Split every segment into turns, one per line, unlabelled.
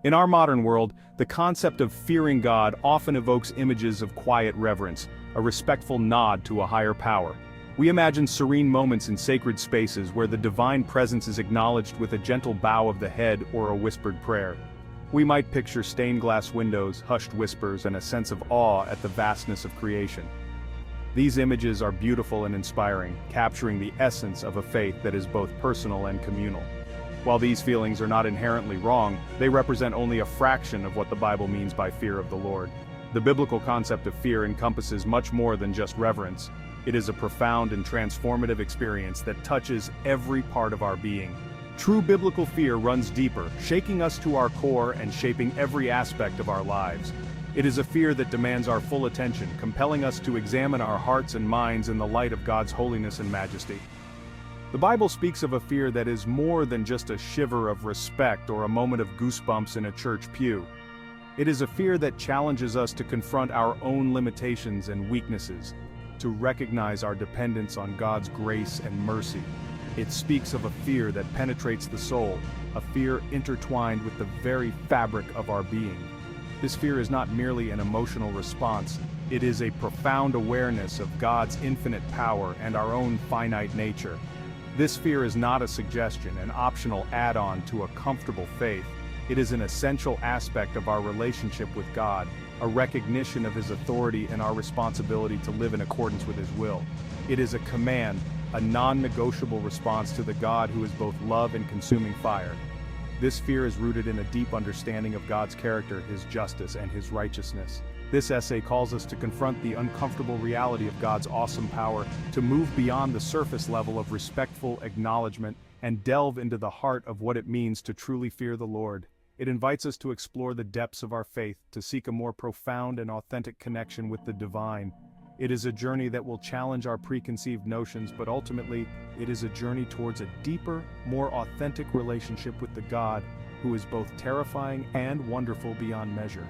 In our modern world, the concept of fearing God often evokes images of quiet reverence, a respectful nod to a higher power. We imagine serene moments in sacred spaces where the divine presence is acknowledged with a gentle bow of the head or a whispered prayer. We might picture stained glass windows, hushed whispers, and a sense of awe at the vastness of creation. These images are beautiful and inspiring, capturing the essence of a faith that is both personal and communal. While these feelings are not inherently wrong, they represent only a fraction of what the Bible means by fear of the Lord. The biblical concept of fear encompasses much more than just reverence. It is a profound and transformative experience that touches every part of our being. True biblical fear runs deeper, shaking us to our core and shaping every aspect of our lives. It is a fear that demands our full attention, compelling us to examine our hearts and minds in the light of God's holiness and majesty. The Bible speaks of a fear that is more than just a shiver of respect or a moment of goosebumps in a church pew. It is a fear that challenges us to confront our own limitations and weaknesses, to recognize our dependence on God's grace and mercy. It speaks of a fear that penetrates the soul, a fear intertwined with the very fabric of our being. This fear is not merely an emotional response, it is a profound awareness of God's infinite power and our own finite nature. This fear is not a suggestion, an optional add-on to a comfortable faith. It is an essential aspect of our relationship with God, a recognition of His authority and our responsibility to live in accordance with His will. It is a command, a non-negotiable response to the God who is both love and consuming fire. This fear is rooted in a deep understanding of God's character, His justice, and His righteousness. This essay calls us to confront the uncomfortable reality of God's awesome power, to move beyond the surface level of respectful acknowledgement, and delve into the heart of what it means to truly fear the Lord. It invites us to explore the depths of our faith, to seek a more profound and authentic connection with the divine. It is a journey that will challenge our preconceived notions, but ultimately, it is a journey towards a deeper, more authentic relationship with the God who is both terrifying and wonderful beyond measure.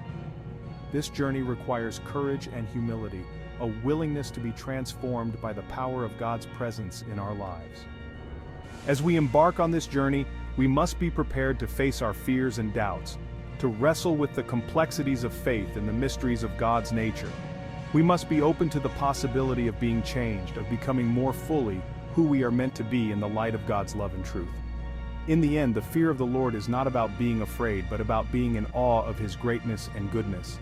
This journey requires courage and humility, a willingness to be transformed by the power of God's presence in our lives. As we embark on this journey, we must be prepared to face our fears and doubts, to wrestle with the complexities of faith and the mysteries of God's nature. We must be open to the possibility of being changed, of becoming more fully who we are meant to be in the light of God's love and truth. In the end, the fear of the Lord is not about being afraid, but about being in awe of His greatness and goodness.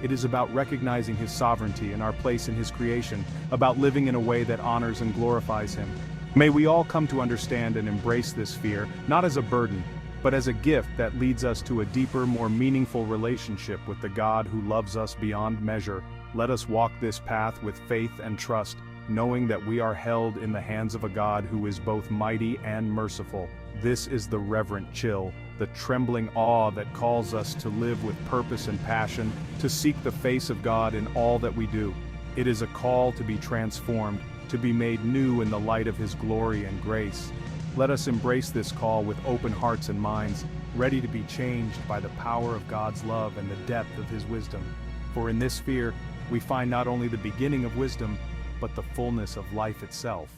It is about recognizing His sovereignty and our place in His creation, about living in a way that honors and glorifies Him. May we all come to understand and embrace this fear, not as a burden, but as a gift that leads us to a deeper, more meaningful relationship with the God who loves us beyond measure. Let us walk this path with faith and trust, knowing that we are held in the hands of a God who is both mighty and merciful. This is the reverent chill, the trembling awe that calls us to live with purpose and passion, to seek the face of God in all that we do. It is a call to be transformed, to be made new in the light of His glory and grace. Let us embrace this call with open hearts and minds, ready to be changed by the power of God's love and the depth of His wisdom. For in this fear, we find not only the beginning of wisdom, but the fullness of life itself.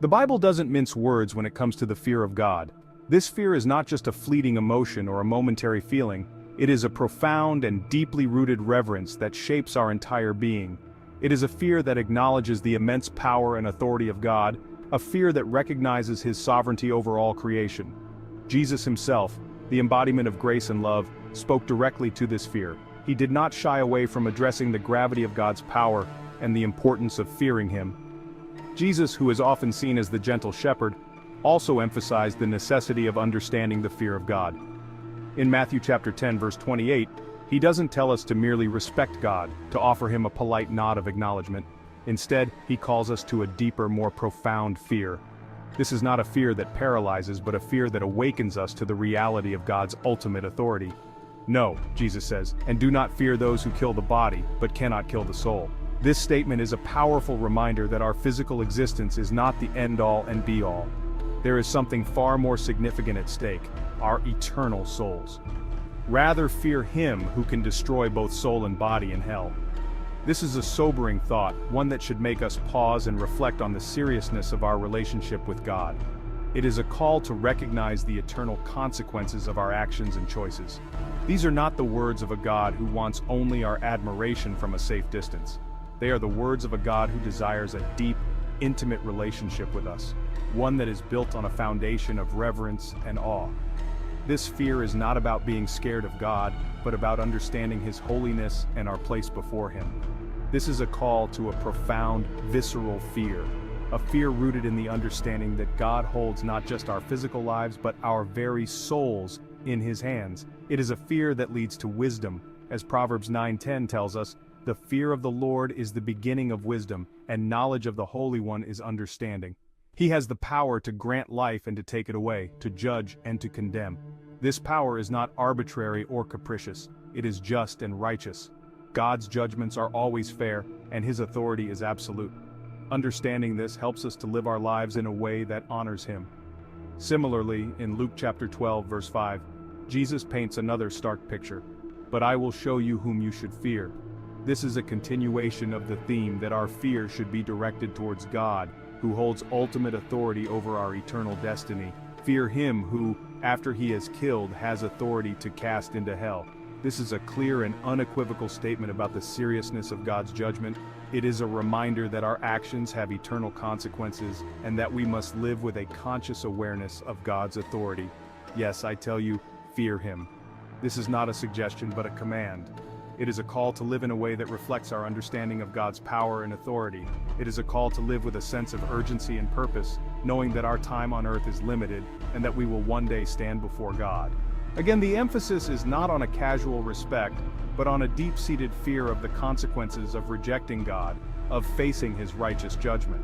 The Bible doesn't mince words when it comes to the fear of God. This fear is not just a fleeting emotion or a momentary feeling. It is a profound and deeply rooted reverence that shapes our entire being. It is a fear that acknowledges the immense power and authority of God, a fear that recognizes His sovereignty over all creation. Jesus Himself, the embodiment of grace and love, spoke directly to this fear. He did not shy away from addressing the gravity of God's power and the importance of fearing Him. Jesus, who is often seen as the gentle shepherd, also emphasized the necessity of understanding the fear of God. In Matthew chapter 10 verse 28, He doesn't tell us to merely respect God, to offer Him a polite nod of acknowledgement. Instead, He calls us to a deeper, more profound fear. This is not a fear that paralyzes, but a fear that awakens us to the reality of God's ultimate authority. No, Jesus says, and do not fear those who kill the body, but cannot kill the soul. This statement is a powerful reminder that our physical existence is not the end-all and be-all. There is something far more significant at stake, our eternal souls. Rather fear Him who can destroy both soul and body in hell. This is a sobering thought, one that should make us pause and reflect on the seriousness of our relationship with God. It is a call to recognize the eternal consequences of our actions and choices. These are not the words of a God who wants only our admiration from a safe distance. They are the words of a God who desires a deep, intimate relationship with us, one that is built on a foundation of reverence and awe. This fear is not about being scared of God, but about understanding His holiness and our place before Him. This is a call to a profound, visceral fear, a fear rooted in the understanding that God holds not just our physical lives but our very souls in His hands. It is a fear that leads to wisdom, as Proverbs 9:10 tells us, "The fear of the Lord is the beginning of wisdom, and knowledge of the Holy One is understanding." He has the power to grant life and to take it away, to judge and to condemn. This power is not arbitrary or capricious, it is just and righteous. God's judgments are always fair, and His authority is absolute. Understanding this helps us to live our lives in a way that honors Him. Similarly, in Luke chapter 12 verse 5, Jesus paints another stark picture. "But I will show you whom you should fear." This is a continuation of the theme that our fear should be directed towards God, who holds ultimate authority over our eternal destiny. Fear Him who, after He has killed, has authority to cast into hell. This is a clear and unequivocal statement about the seriousness of God's judgment. It is a reminder that our actions have eternal consequences, and that we must live with a conscious awareness of God's authority. Yes, I tell you, fear Him. This is not a suggestion but a command. It is a call to live in a way that reflects our understanding of God's power and authority. It is a call to live with a sense of urgency and purpose, knowing that our time on earth is limited, and that we will one day stand before God. Again, the emphasis is not on a casual respect, but on a deep-seated fear of the consequences of rejecting God, of facing His righteous judgment.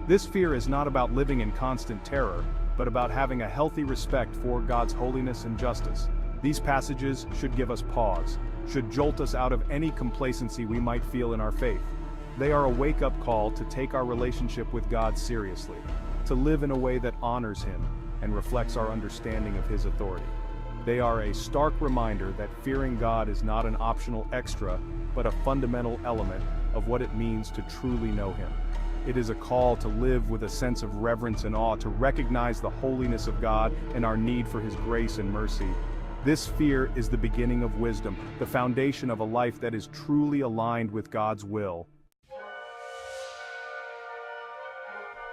This fear is not about living in constant terror, but about having a healthy respect for God's holiness and justice. These passages should give us pause, should jolt us out of any complacency we might feel in our faith. They are a wake-up call to take our relationship with God seriously, to live in a way that honors Him and reflects our understanding of His authority. They are a stark reminder that fearing God is not an optional extra, but a fundamental element of what it means to truly know Him. It is a call to live with a sense of reverence and awe, to recognize the holiness of God and our need for His grace and mercy. This fear is the beginning of wisdom, the foundation of a life that is truly aligned with God's will.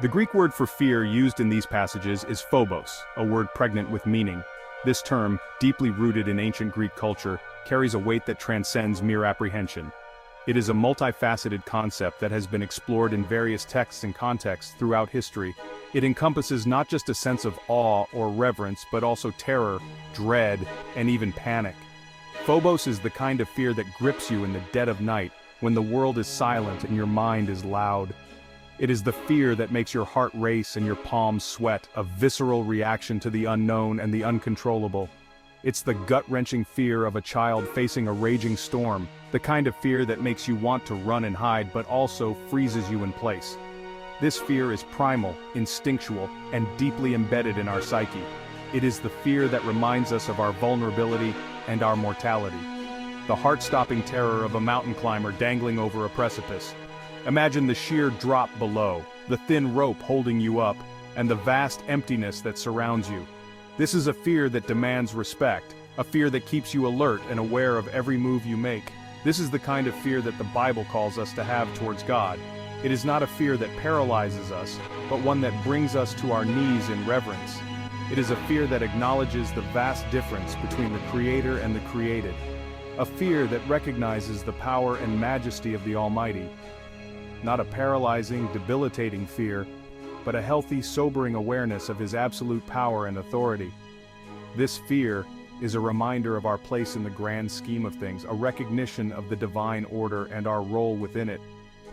The Greek word for fear used in these passages is phobos, a word pregnant with meaning. This term, deeply rooted in ancient Greek culture, carries a weight that transcends mere apprehension. It is a multifaceted concept that has been explored in various texts and contexts throughout history. It encompasses not just a sense of awe or reverence, but also terror, dread, and even panic. Phobos is the kind of fear that grips you in the dead of night, when the world is silent and your mind is loud. It is the fear that makes your heart race and your palms sweat, a visceral reaction to the unknown and the uncontrollable. It's the gut-wrenching fear of a child facing a raging storm, the kind of fear that makes you want to run and hide but also freezes you in place. This fear is primal, instinctual, and deeply embedded in our psyche. It is the fear that reminds us of our vulnerability and our mortality. The heart-stopping terror of a mountain climber dangling over a precipice. Imagine the sheer drop below, the thin rope holding you up, and the vast emptiness that surrounds you. This is a fear that demands respect, a fear that keeps you alert and aware of every move you make. This is the kind of fear that the Bible calls us to have towards God. It is not a fear that paralyzes us, but one that brings us to our knees in reverence. It is a fear that acknowledges the vast difference between the Creator and the created. A fear that recognizes the power and majesty of the Almighty. Not a paralyzing, debilitating fear, but a healthy, sobering awareness of His absolute power and authority. This fear is a reminder of our place in the grand scheme of things, a recognition of the divine order and our role within it.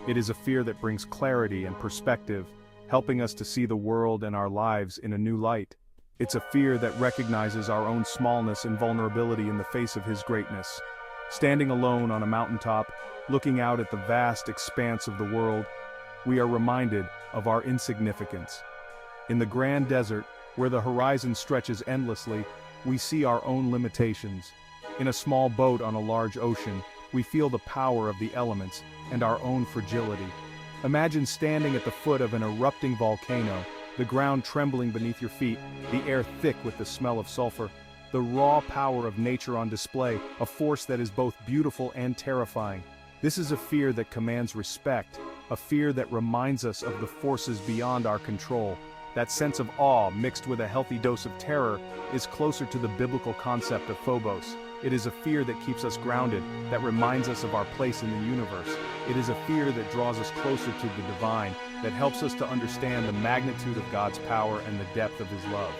It is a fear that brings clarity and perspective, helping us to see the world and our lives in a new light. It's a fear that recognizes our own smallness and vulnerability in the face of His greatness. Standing alone on a mountaintop, looking out at the vast expanse of the world, we are reminded of our insignificance. In the grand desert, where the horizon stretches endlessly, we see our own limitations. In a small boat on a large ocean, we feel the power of the elements and our own fragility. Imagine standing at the foot of an erupting volcano, the ground trembling beneath your feet, the air thick with the smell of sulfur, the raw power of nature on display, a force that is both beautiful and terrifying. This is a fear that commands respect, a fear that reminds us of the forces beyond our control. That sense of awe, mixed with a healthy dose of terror, is closer to the biblical concept of phobos. It is a fear that keeps us grounded, that reminds us of our place in the universe. It is a fear that draws us closer to the divine, that helps us to understand the magnitude of God's power and the depth of His love.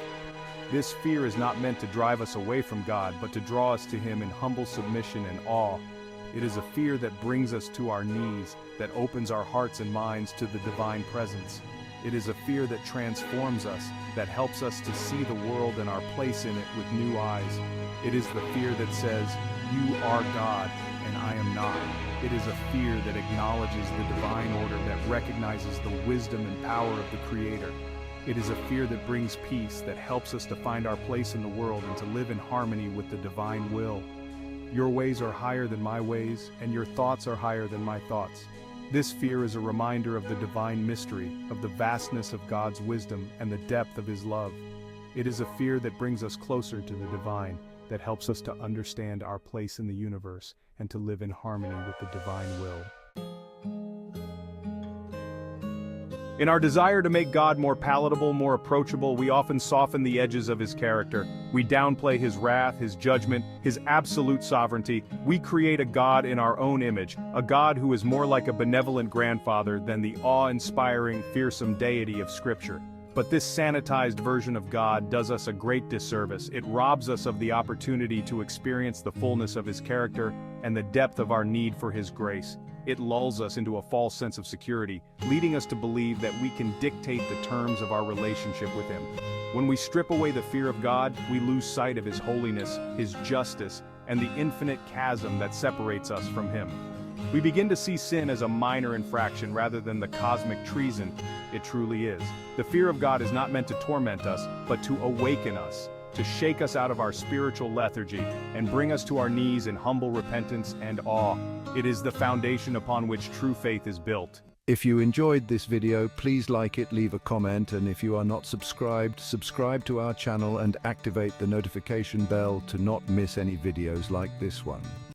This fear is not meant to drive us away from God, but to draw us to Him in humble submission and awe. It is a fear that brings us to our knees, that opens our hearts and minds to the divine presence. It is a fear that transforms us, that helps us to see the world and our place in it with new eyes. It is the fear that says, "You are God, and I am not." It is a fear that acknowledges the divine order, that recognizes the wisdom and power of the Creator. It is a fear that brings peace, that helps us to find our place in the world and to live in harmony with the divine will. Your ways are higher than my ways, and your thoughts are higher than my thoughts. This fear is a reminder of the divine mystery, of the vastness of God's wisdom and the depth of His love. It is a fear that brings us closer to the divine, that helps us to understand our place in the universe and to live in harmony with the divine will. In our desire to make God more palatable, more approachable, we often soften the edges of His character. We downplay His wrath, His judgment, His absolute sovereignty. We create a God in our own image, a God who is more like a benevolent grandfather than the awe-inspiring, fearsome deity of Scripture. But this sanitized version of God does us a great disservice. It robs us of the opportunity to experience the fullness of His character and the depth of our need for His grace. It lulls us into a false sense of security, leading us to believe that we can dictate the terms of our relationship with Him. When we strip away the fear of God, we lose sight of His holiness, His justice, and the infinite chasm that separates us from Him. We begin to see sin as a minor infraction rather than the cosmic treason it truly is. The fear of God is not meant to torment us, but to awaken us, to shake us out of our spiritual lethargy and bring us to our knees in humble repentance and awe. It is the foundation upon which true faith is built.
If you enjoyed this video, please like it, leave a comment, and if you are not subscribed, subscribe to our channel and activate the notification bell to not miss any videos like this one.